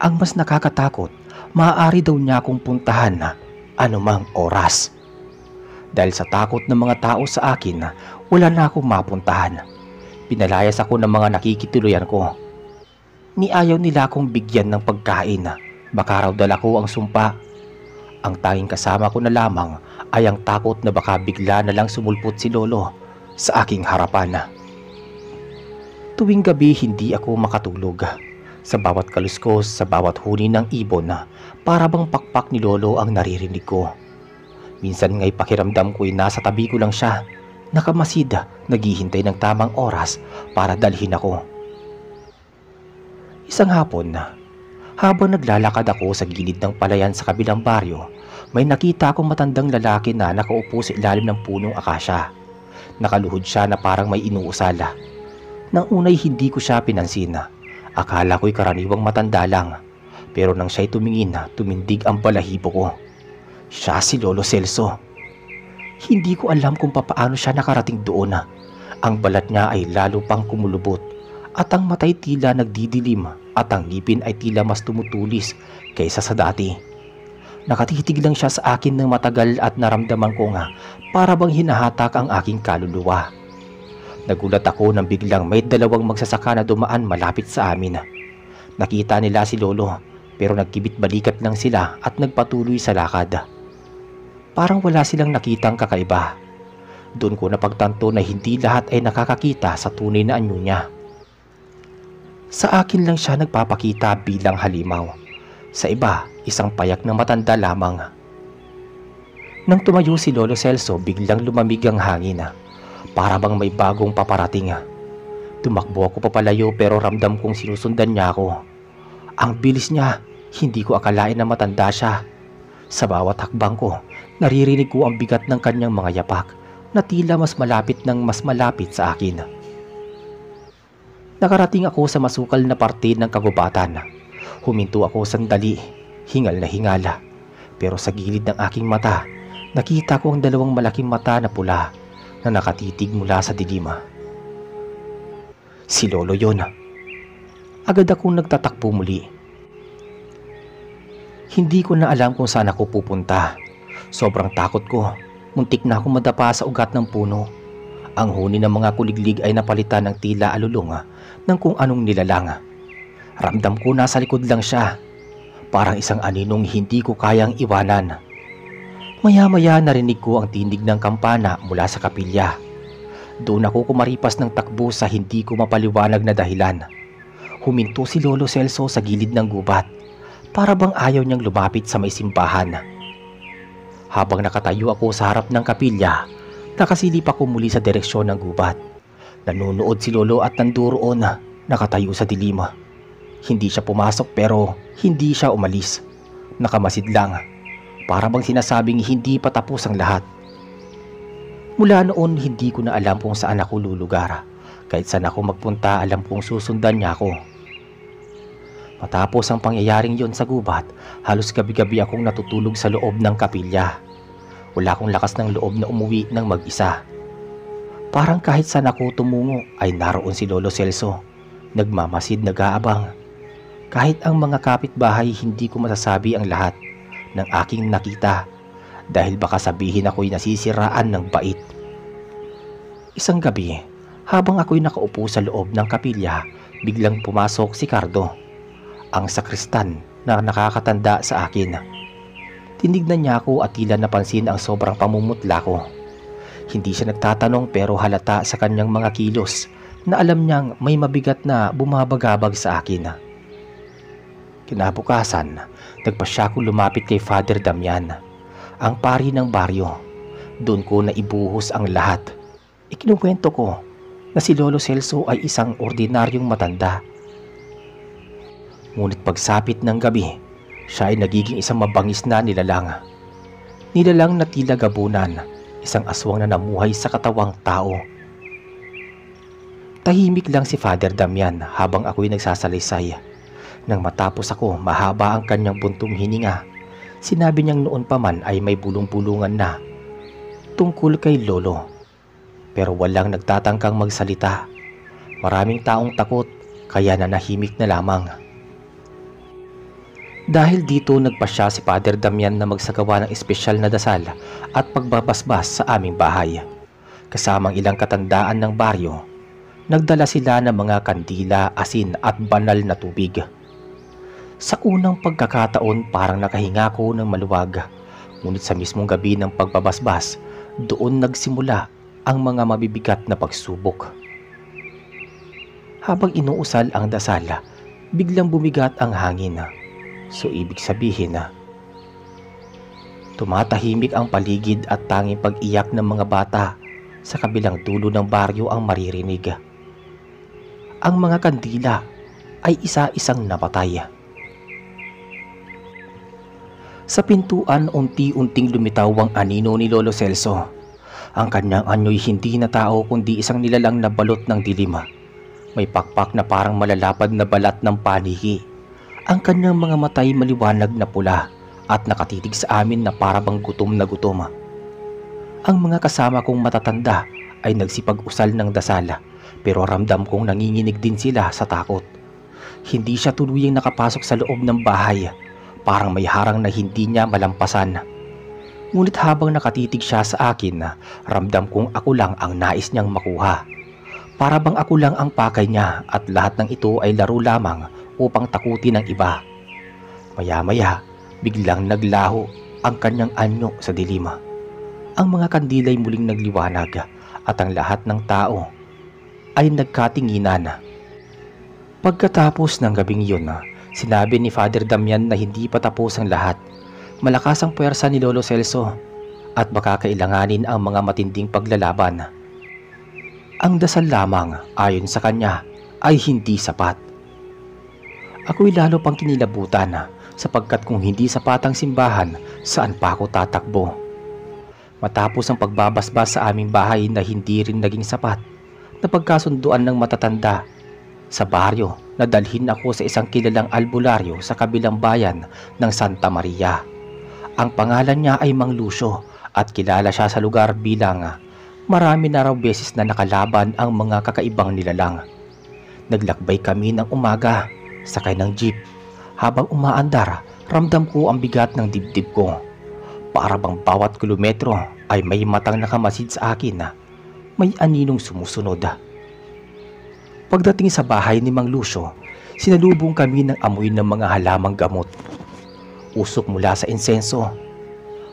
Ang mas nakakatakot, maaari daw niya akong puntahan anumang oras. Dahil sa takot ng mga tao sa akin, wala na akong mapuntahan. Pinalayas ako ng mga nakikituluyan ko. Niayaw nila akong bigyan ng pagkain, baka raw dala ko ang sumpa. Ang tanging kasama ko na lamang ay ang takot na baka bigla na lang sumulpot si Lolo sa aking harapan. Tuwing gabi hindi ako makatulog. Sa bawat kaluskos, sa bawat huni ng ibon, para bang pakpak ni Lolo ang naririnig ko. Minsan nga'y pakiramdam ko'y nasa tabi ko lang siya, nakamasid, naghihintay ng tamang oras para dalhin ako. Isang hapon, habang naglalakad ako sa gilid ng palayan sa kabilang baryo, may nakita akong matandang lalaki na nakaupo sa ilalim ng punong akasya. Nakaluhod siya na parang may inuusala. Nang unay hindi ko siya pinansin. Akala ko'y karaniwang matanda lang. Pero nang siya'y tumingin, tumindig ang balahibo ko. Siya si Lolo Celso. Hindi ko alam kung papaano siya nakarating doon. Ang balat niya ay lalo pang kumulubot at ang mata'y tila nagdidilim at ang ngipin ay tila mas tumutulis kaysa sa dati. Nakatitig lang siya sa akin ng matagal at naramdaman ko nga para bang hinahatak ang aking kaluluwa. Nagulat ako nang biglang may dalawang magsasaka na dumaan malapit sa amin. Nakita nila si Lolo pero nagkibit balikat lang sila at nagpatuloy sa lakad. Parang wala silang nakitang kakaiba. Doon ko napagtanto na hindi lahat ay nakakakita sa tunay na anyo niya. Sa akin lang siya nagpapakita bilang halimaw. Sa iba, isang payak na matanda lamang. Nang tumayo si Lolo Celso, biglang lumamig ang hangin. Para bang may bagong paparating. Tumakbo ako papalayo pero ramdam kong sinusundan niya ako. Ang bilis niya, hindi ko akalain na matanda siya. Sa bawat hakbang ko, naririnig ko ang bigat ng kanyang mga yapak na tila mas malapit ng mas malapit sa akin. Nakarating ako sa masukal na parte ng kagubatan. Huminto ako sandali, hingal na hingala. Pero sa gilid ng aking mata, nakita ko ang dalawang malaking mata na pula na nakatitig mula sa dilim. Si Lolo yon. Agad akong nagtatakbo muli. Hindi ko na alam kung saan ako pupunta. Sobrang takot ko. Muntik na akong madapa sa ugat ng puno. Ang huni ng mga kuliglig ay napalitan ng tila alulong ng kung anong nilalang. Ramdam ko nasa likod lang siya. Parang isang aninong hindi ko kayang iwanan. Maya-maya narinig ko ang tinig ng kampana mula sa kapilya. Doon ako kumaripas ng takbo sa hindi ko mapaliwanag na dahilan. Huminto si Lolo Celso sa gilid ng gubat. Para bang ayaw niyang lumapit sa may simbahan. Habang nakatayo ako sa harap ng kapilya, nakasilip ako muli sa direksyon ng gubat. Nanunood si Lolo at nanduroon nakatayo sa dilim. Hindi siya pumasok pero hindi siya umalis. Nakamasid lang. Para bang sinasabing hindi pa tapos ang lahat. Mula noon hindi ko na alam kung saan ako lulugar. Kahit saan ako magpunta alam kong susundan niya ako. Matapos ang pangyayaring yon sa gubat, halos gabi-gabi akong natutulog sa loob ng kapilya. Wala akong lakas ng loob na umuwi ng mag-isa. Parang kahit saan ako tumungo ay naroon si Lolo Celso. Nagmamasid, nag-aabang. Kahit ang mga kapitbahay hindi ko masasabi ang lahat ng aking nakita dahil baka sabihin ako'y nasisiraan ng bait. Isang gabi, habang ako'y nakaupo sa loob ng kapilya, biglang pumasok si Cardo, ang sakristan na nakakatanda sa akin. Tinignan niya ako at tila napansin ang sobrang pamumutla ko. Hindi siya nagtatanong pero halata sa kanyang mga kilos na alam niyang may mabigat na bumabagabag sa akin. Kinabukasan, nagpasya ko lumapit kay Father Damian, ang pari ng baryo. Doon ko naibuhos ang lahat. Ikinuwento ko na si Lolo Celso ay isang ordinaryong matanda. Ngunit pagsapit ng gabi, siya ay nagiging isang mabangis na nilalang. Nilalang na tila gabunan, isang aswang na namuhay sa katawang tao. Tahimik lang si Father Damian habang ako'y nagsasalaysay. Nang matapos ako, mahaba ang kanyang buntong hininga. Sinabi niyang noon pa man ay may bulong-bulungan na tungkol kay Lolo. Pero walang nagtatangkang magsalita. Maraming taong takot, kaya nanahimik na lamang. Dahil dito nagpasya si Father Damian na magsagawa ng espesyal na dasal at pagbabasbas sa aming bahay. Kasamang ilang katandaan ng baryo, nagdala sila ng mga kandila, asin at banal na tubig. Sa unang pagkakataon parang nakahinga ko ng maluwag, ngunit sa mismong gabi ng pagbabasbas, doon nagsimula ang mga mabibigat na pagsubok. Habang inuusal ang dasal, biglang bumigat ang hangin. So ibig sabihin na tumatahimik ang paligid at tanging pag-iyak ng mga bata sa kabilang dulo ng baryo ang maririnig. Ang mga kandila ay isa-isang napatay. Sa pintuan unti-unting lumitaw ang anino ni Lolo Celso. Ang kanyang anyo'y hindi na tao kundi isang nilalang na balot ng dilim. May pakpak na parang malalapad na balat ng paniki. Ang kanyang mga matay maliwanag na pula at nakatitig sa amin na para bang gutom na gutom. Ang mga kasama kong matatanda ay nagsipag-usal ng dasal pero ramdam kong nanginginig din sila sa takot. Hindi siya tuluyang nakapasok sa loob ng bahay. Parang may harang na hindi niya malampasan. Ngunit habang nakatitig siya sa akin, ramdam kong ako lang ang nais niyang makuha. Para bang ako lang ang pakay niya at lahat ng ito ay laro lamang upang takutin ng iba. Maya-maya, biglang naglaho ang kanyang anyo sa dilim. Ang mga kandila'y muling nagliwanag at ang lahat ng tao ay nagkatinginan. Pagkatapos ng gabing yun, Sinabi ni Father Damian na hindi pa tapos ang lahat. Malakas ang puwersa ni Lolo Celso at baka kailanganin ang mga matinding paglalaban. Ang dasal lamang, ayon sa kanya, ay hindi sapat. Ako'y lalo pang kinilabutan sapagkat kung hindi sapat ang simbahan, saan pa ako tatakbo? Matapos ang pagbabasbas sa aming bahay na hindi rin naging sapat, napagkasunduan ng matatanda sa baryo na dalhin ako sa isang kilalang albularyo sa kabilang bayan ng Santa Maria. Ang pangalan niya ay Mang Lucio at kilala siya sa lugar bilang marami na raw beses na nakalaban ang mga kakaibang nilalang. Naglakbay kami ng umaga, sakay ng jeep. Habang umaandar, ramdam ko ang bigat ng dibdib ko. Para bang bawat kilometro ay may matang nakamasid sa akin na may aninong sumusunod. Pagdating sa bahay ni Mang Lucio, sinalubong kami ng amoy ng mga halamang gamot. Usok mula sa insenso.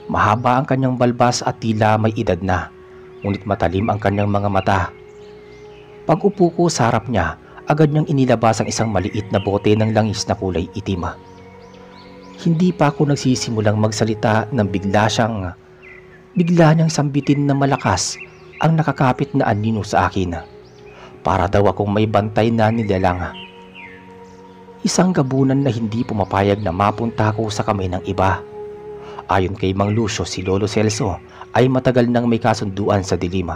Mahaba ang kanyang balbas at tila may edad na, ngunit matalim ang kanyang mga mata. Pag-upo ko sa harap niya, agad niyang inilabas ang isang maliit na bote ng langis na kulay itim. Hindi pa ako nagsisimulang magsalita nang bigla niyang sambitin na malakas ang nakakapit na anino sa akin. Para daw akong may bantay na nilalang. Isang gabunan na hindi pumapayag na mapunta ako sa kamay ng iba. Ayon kay Mang Lucio, si Lolo Celso ay matagal nang may kasunduan sa dilim.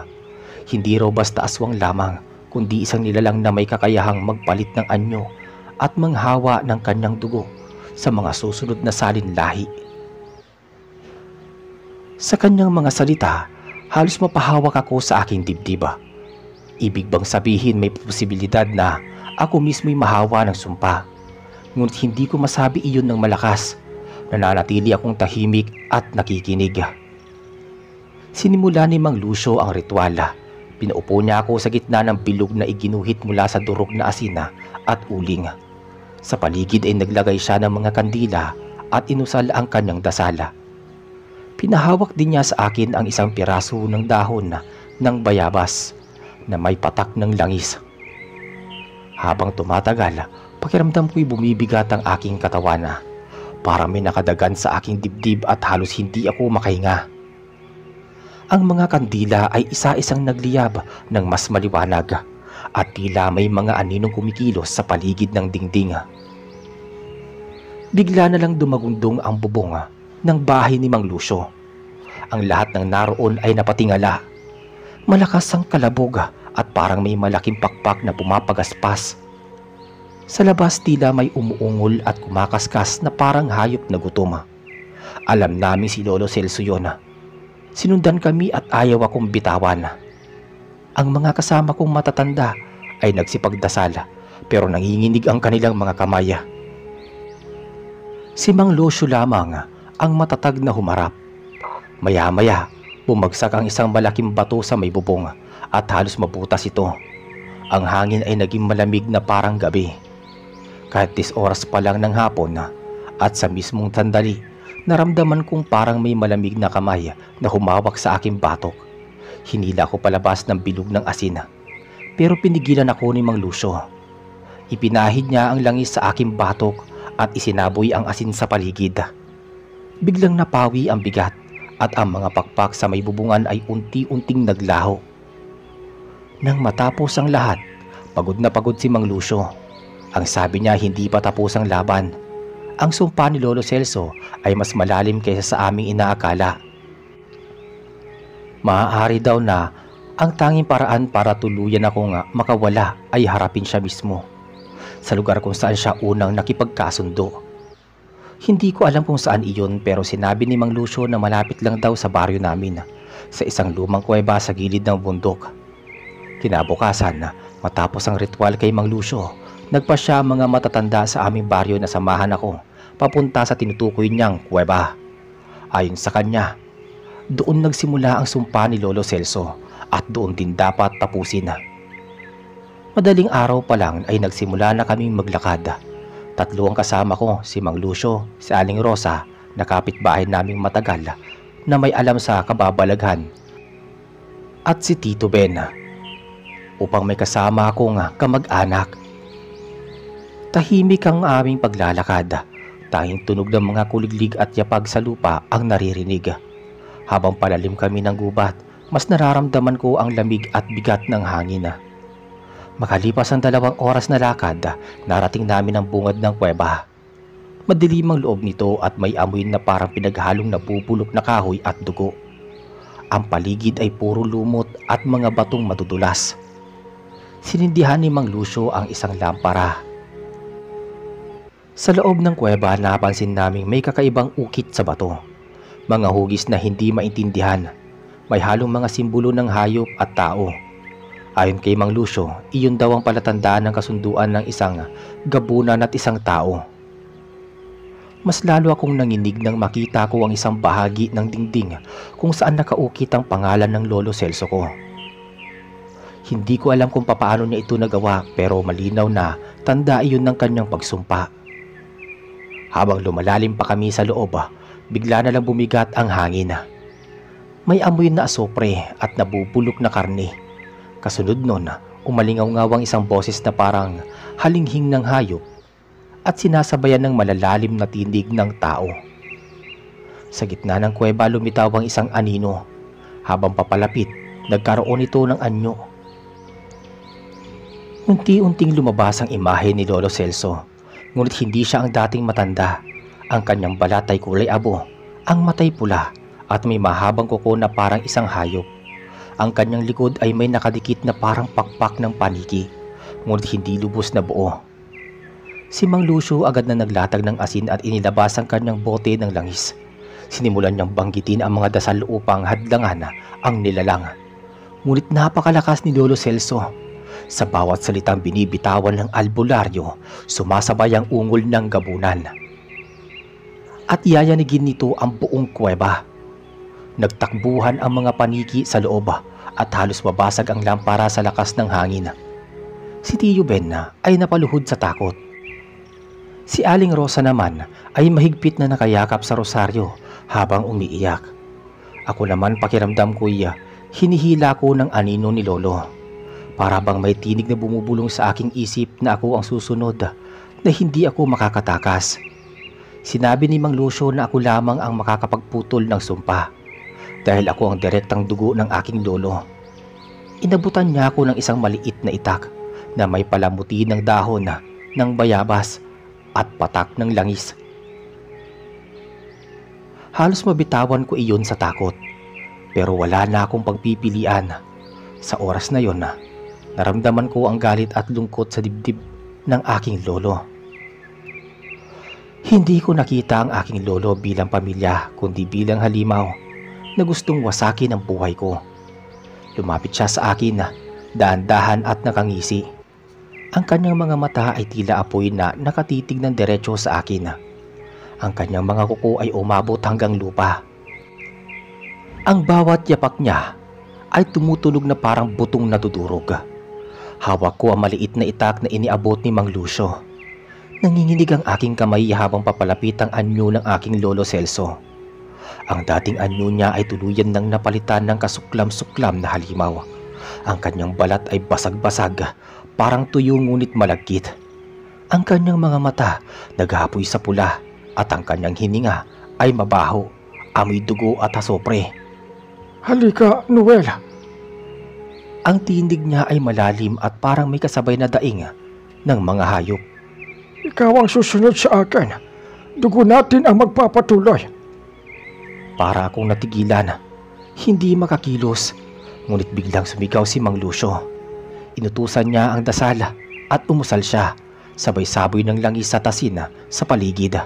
Hindi raw basta aswang lamang, kundi isang nilalang na may kakayahang magpalit ng anyo at manghawa ng kanyang dugo sa mga susunod na salin lahi. Sa kanyang mga salita, halos mapahawak ako sa aking dibdib. Ibig bang sabihin may posibilidad na ako mismo'y mahawa ng sumpa? Ngunit hindi ko masabi iyon ng malakas. Nananatili akong tahimik at nakikinig. Sinimula ni Mang Lucio ang ritual. Pinaupo niya ako sa gitna ng bilog na iginuhit mula sa durog na asina at uling. Sa paligid ay naglagay siya ng mga kandila at inusal ang kanyang dasala. Pinahawak din niya sa akin ang isang piraso ng dahon ng bayabas na may patak ng langis. Habang tumatagal, pakiramdam ko'y bumibigat ang aking katawan. Parang may nakadagan sa aking dibdib at halos hindi ako makahinga. Ang mga kandila ay isa-isang nagliyab ng mas maliwanag at tila may mga aninong kumikilos sa paligid ng dingding. Bigla na lang dumagundong ang bubong ng bahay ni Mang Lucio. Ang lahat ng naroon ay napatingala. Malakas ang kalabog at parang may malaking pakpak na pumapagaspas. Sa labas tila may umuungol at kumakaskas na parang hayop na gutom. Alam namin si Lolo Celso yun. Sinundan kami at ayaw akong bitawan. Ang mga kasama kong matatanda ay nagsipagdasal pero nanginginig ang kanilang mga kamay. Si Mang Lucio lamang ang matatag na humarap. Maya-maya, bumagsak ang isang malaking bato sa may bubong at halos mabutas ito. Ang hangin ay naging malamig na parang gabi. Kahit 10 oras pa lang ng hapon at sa mismong sandali, naramdaman kong parang may malamig na kamay na humawak sa aking batok. Hinila ko palabas ng bilog ng asin, pero pinigilan ako ni Mang Lucio. Ipinahid niya ang langis sa aking batok at isinaboy ang asin sa paligid. Biglang napawi ang bigat at ang mga pakpak sa may bubungan ay unti-unting naglaho. Nang matapos ang lahat, pagod na pagod si Mang Lucio. Ang sabi niya hindi pa tapos ang laban. Ang sumpa ni Lolo Celso ay mas malalim kaysa sa aming inaakala. Maaari daw na ang tanging paraan para tuluyan akong makawala ay harapin siya mismo, sa lugar kung saan siya unang nakipagkasundo. Hindi ko alam kung saan iyon pero sinabi ni Mang Lucio na malapit lang daw sa baryo namin, sa isang lumang kuweba sa gilid ng bundok. Kinabukasan, matapos ang ritual kay Mang Lucio, nagpa siya mga matatanda sa aming baryo na samahan ako papunta sa tinutukoy niyang kuweba. Ayon sa kanya, doon nagsimula ang sumpa ni Lolo Celso at doon din dapat tapusin. Madaling araw pa lang ay nagsimula na kaming maglakad. 3 ang kasama ko, si Mang Lucio, si Aling Rosa, na kapitbahay naming matagal na may alam sa kababalaghan, at si Tito Ben, upang may kasama akong kamag-anak. Tahimik ang aming paglalakad. Tanging tunog ng mga kuliglig at yapag sa lupa ang naririnig. Habang palalim kami ng gubat, mas nararamdaman ko ang lamig at bigat ng hangin. Makalipas ang 2 oras na lakad, narating namin ang bungad ng kuweba. Madilim ang loob nito at may amoy na parang pinaghalong nabubulok na kahoy at dugo. Ang paligid ay puro lumot at mga batong madudulas. Sinindihan ni Mang Lucio ang isang lampara. Sa loob ng kuweba, napansin naming may kakaibang ukit sa bato. Mga hugis na hindi maintindihan. May halong mga simbolo ng hayop at tao. Ayon kay Mang Lucio, iyon daw ang palatandaan ng kasunduan ng isang gabunan at isang tao. Mas lalo akong nanginig nang makita ko ang isang bahagi ng dingding kung saan nakaukit ang pangalan ng Lolo Celso ko. Hindi ko alam kung papaano niya ito nagawa, pero malinaw na tanda iyon ng kanyang pagsumpa. Habang lumalalim pa kami sa loob, bigla na lang bumigat ang hangin. May amoy na asopre at nabubulok na karne. Kasunod nun, umalingaw-ngaw ang isang boses na parang halinghing ng hayop at sinasabayan ng malalalim na tinig ng tao. Sa gitna ng kuweba lumitaw ang isang anino. Habang papalapit, nagkaroon ito ng anyo. Unti-unting lumabas ang imahe ni Lolo Celso, ngunit hindi siya ang dating matanda. Ang kanyang balat ay kulay abo, ang matay pula at may mahabang kuko na parang isang hayop. Ang kanyang likod ay may nakadikit na parang pakpak ng paniki, ngunit hindi lubos na buo. Si Mang Lucio agad na naglatag ng asin at inilabas ang kanyang bote ng langis. Sinimulan niyang banggitin ang mga dasal upang hadlangan ang nilalang. Ngunit napakalakas ni Lolo Celso. Sa bawat salitang binibitawan ng albularyo, sumasabay ang ungol ng gabunan. At yayanigin nito ang buong kuweba. Nagtakbuhan ang mga paniki sa loob at halos mabasag ang lampara sa lakas ng hangin. Si Tio Ben ay napaluhod sa takot. Si Aling Rosa naman ay mahigpit na nakayakap sa rosaryo habang umiiyak. Ako naman pakiramdam ko'y hinihila ko ng anino ni Lolo. Para bang may tinig na bumubulong sa aking isip na ako ang susunod, na hindi ako makakatakas. Sinabi ni Mang Lucio na ako lamang ang makakapagputol ng sumpa dahil ako ang direktang dugo ng aking lolo. Inabutan niya ako ng isang maliit na itak na may palamuti ng dahon ng bayabas at patak ng langis. Halos mabitawan ko iyon sa takot, pero wala na akong pagpipilian. Sa oras na yon, naramdaman ko ang galit at lungkot sa dibdib ng aking lolo. Hindi ko nakita ang aking lolo bilang pamilya, kundi bilang halimaw na gustong wasakin ang buhay ko. Lumapit siya sa akin, dahan-dahan at nakangisi. Ang kanyang mga mata ay tila apoy na nakatitig ng diretso sa akin. Ang kanyang mga kuko ay umabot hanggang lupa. Ang bawat yapak niya ay tumutulog na parang butong nadudurog. Hawak ko ang maliit na itak na iniabot ni Mang Lucio. Nanginginig ang aking kamay habang papalapit ang anyo ng aking Lolo Celso. Ang dating anyo niya ay tuluyan nang napalitan ng kasuklam-suklam na halimaw. Ang kanyang balat ay basag-basag, parang tuyo ngunit malagkit. Ang kanyang mga mata naghapoy sa pula at ang kanyang hininga ay mabaho, amoy dugo at asopre. Halika, Noel. Ang tinig niya ay malalim at parang may kasabay na daing ng mga hayop. Ikaw ang susunod sa akin. Dugo natin ang magpapatuloy. Para akong natigilan, hindi makakilos, ngunit biglang sumigaw si Mang Lucio. Inutusan niya ang dasal at umusal siya, sabay saboy ng langis sa tasin sa paligid.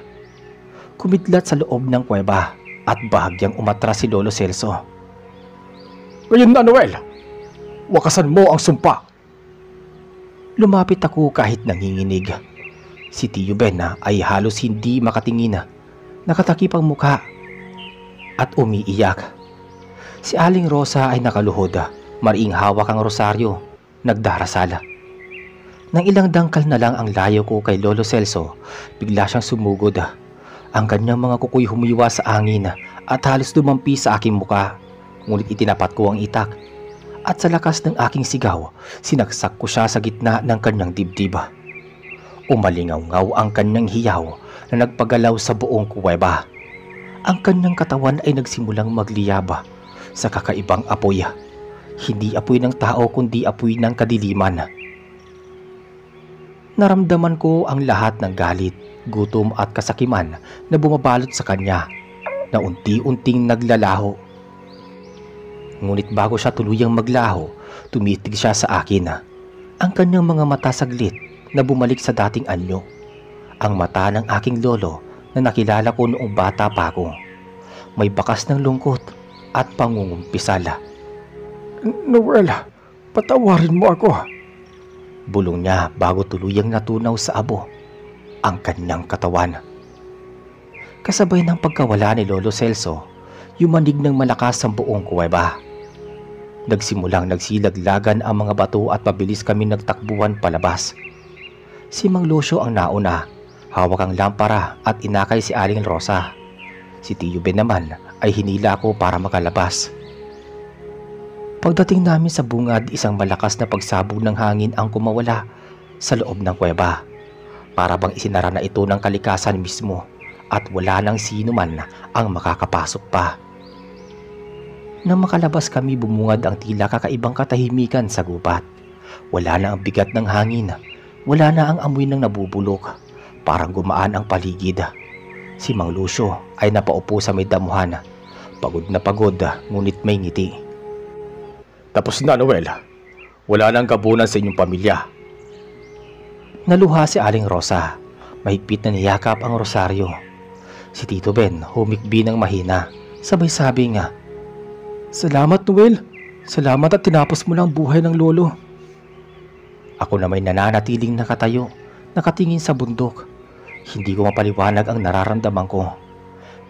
Kumidlat sa loob ng kuweba at bahagyang umatras si Lolo Celso. Ngayon na, Noel. Wakasan mo ang sumpa. Lumapit ako kahit nanginginig. Si Tio Ben ay halos hindi makatingin. Nakatakip ang mukha at umiiyak. Si Aling Rosa ay nakaluhod, mariing hawak ang rosaryo, nagdarasal. Nang ilang dangkal na lang ang layo ko kay Lolo Celso, bigla siyang sumugod. Ang kanyang mga kuko'y humiwa sa angin at halos dumampi sa aking muka, ngunit itinapat ko ang itak. At sa lakas ng aking sigaw, sinaksak ko siya sa gitna ng kanyang dibdib. Umalingaw-ngaw ang kanyang hiyaw na nagpagalaw sa buong kuweba. Ang kanyang katawan ay nagsimulang magliyab sa kakaibang apoy. Hindi apoy ng tao kundi apoy ng kadiliman. Naramdaman ko ang lahat ng galit, gutom at kasakiman na bumabalot sa kanya na unti-unting naglalaho. Ngunit bago siya tuluyang maglaho, tumitig siya sa akin. Ang kanyang mga mata saglit na bumalik sa dating anyo. Ang mata ng aking lolo na nakilala ko noong bata pa ako. May bakas ng lungkot at pangungumpisala. Noel, patawarin mo ako. Bulong niya bago tuluyang natunaw sa abo ang kanyang katawan. Kasabay ng pagkawala ni Lolo Celso, yumanig ng malakas ang buong kuweba. Nagsimulang nagsilaglagan ang mga bato at mabilis kami nagtakbuhan palabas. Si Mang Lucio ang nauna, hawak ang lampara at inakay si Aling Rosa. Si Tio Ben naman ay hinila ko para makalabas. Pagdating namin sa bungad, isang malakas na pagsabog ng hangin ang kumawala sa loob ng kuweba. Para bang isinara na ito ng kalikasan mismo at wala nang sino man ang makakapasok pa. Nang makalabas kami, bumungad ang tila kakaibang katahimikan sa gubat. Wala na ang bigat ng hangin, wala na ang amoy ng nabubulok. Parang gumaan ang paligid. Si Mang Lucio ay napaupo sa may damuhan. Pagod na pagod, ngunit may ngiti. Tapos na, Noel. Wala nang gabunan sa inyong pamilya. Naluha si Aling Rosa. Mahigpit na niyakap ang rosaryo. Si Tito Ben humikbi ng mahina. Sabay sabi nga, Salamat, Noel. Salamat at tinapos mo lang buhay ng lolo. Ako na may nananatiling nakatayo, nakatingin sa bundok. Hindi ko mapaliwanag ang nararamdaman ko.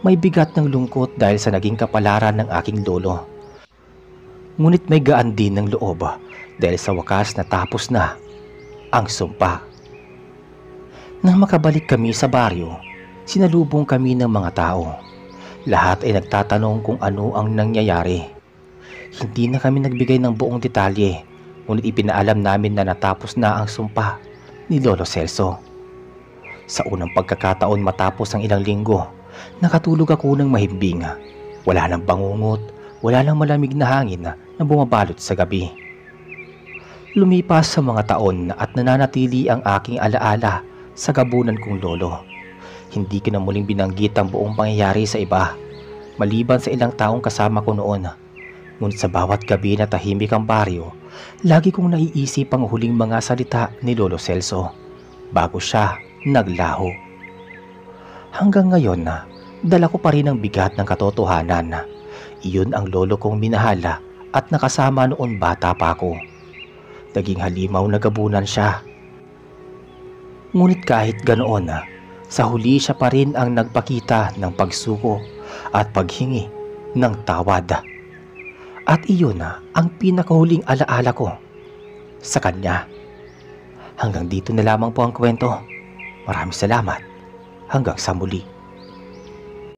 May bigat ng lungkot dahil sa naging kapalaran ng aking lolo. Ngunit may gaan din ng loob dahil sa wakas natapos na ang sumpa. Nang makabalik kami sa baryo, sinalubong kami ng mga tao. Lahat ay nagtatanong kung ano ang nangyayari. Hindi na kami nagbigay ng buong detalye, ngunit ipinaalam namin na natapos na ang sumpa ni Lolo Celso. Sa unang pagkakataon matapos ang ilang linggo, nakatulog ako ng mahimbing. Wala nang bangungot, wala nang malamig na hangin na bumabalot sa gabi. Lumipas sa mga taon at nananatili ang aking alaala sa gabunan kong lolo. Hindi ko na muling binanggit ang buong pangyayari sa iba, maliban sa ilang taong kasama ko noon. Ngunit sa bawat gabi na tahimik ang baryo, lagi kong naiisip ang huling mga salita ni Lolo Celso bago siya naglaho. Hanggang ngayon, dala ko pa rin ang bigat ng katotohanan. Iyon ang lolo kong minahala at nakasama noon bata pa ako. Naging halimaw na gabunan siya. Ngunit kahit ganoon, sa huli siya pa rin ang nagpakita ng pagsuko at paghingi ng tawad. At iyon ang pinakahuling alaala ko sa kanya. Hanggang dito na lamang po ang kwento. Maraming salamat. Hanggang sa muli.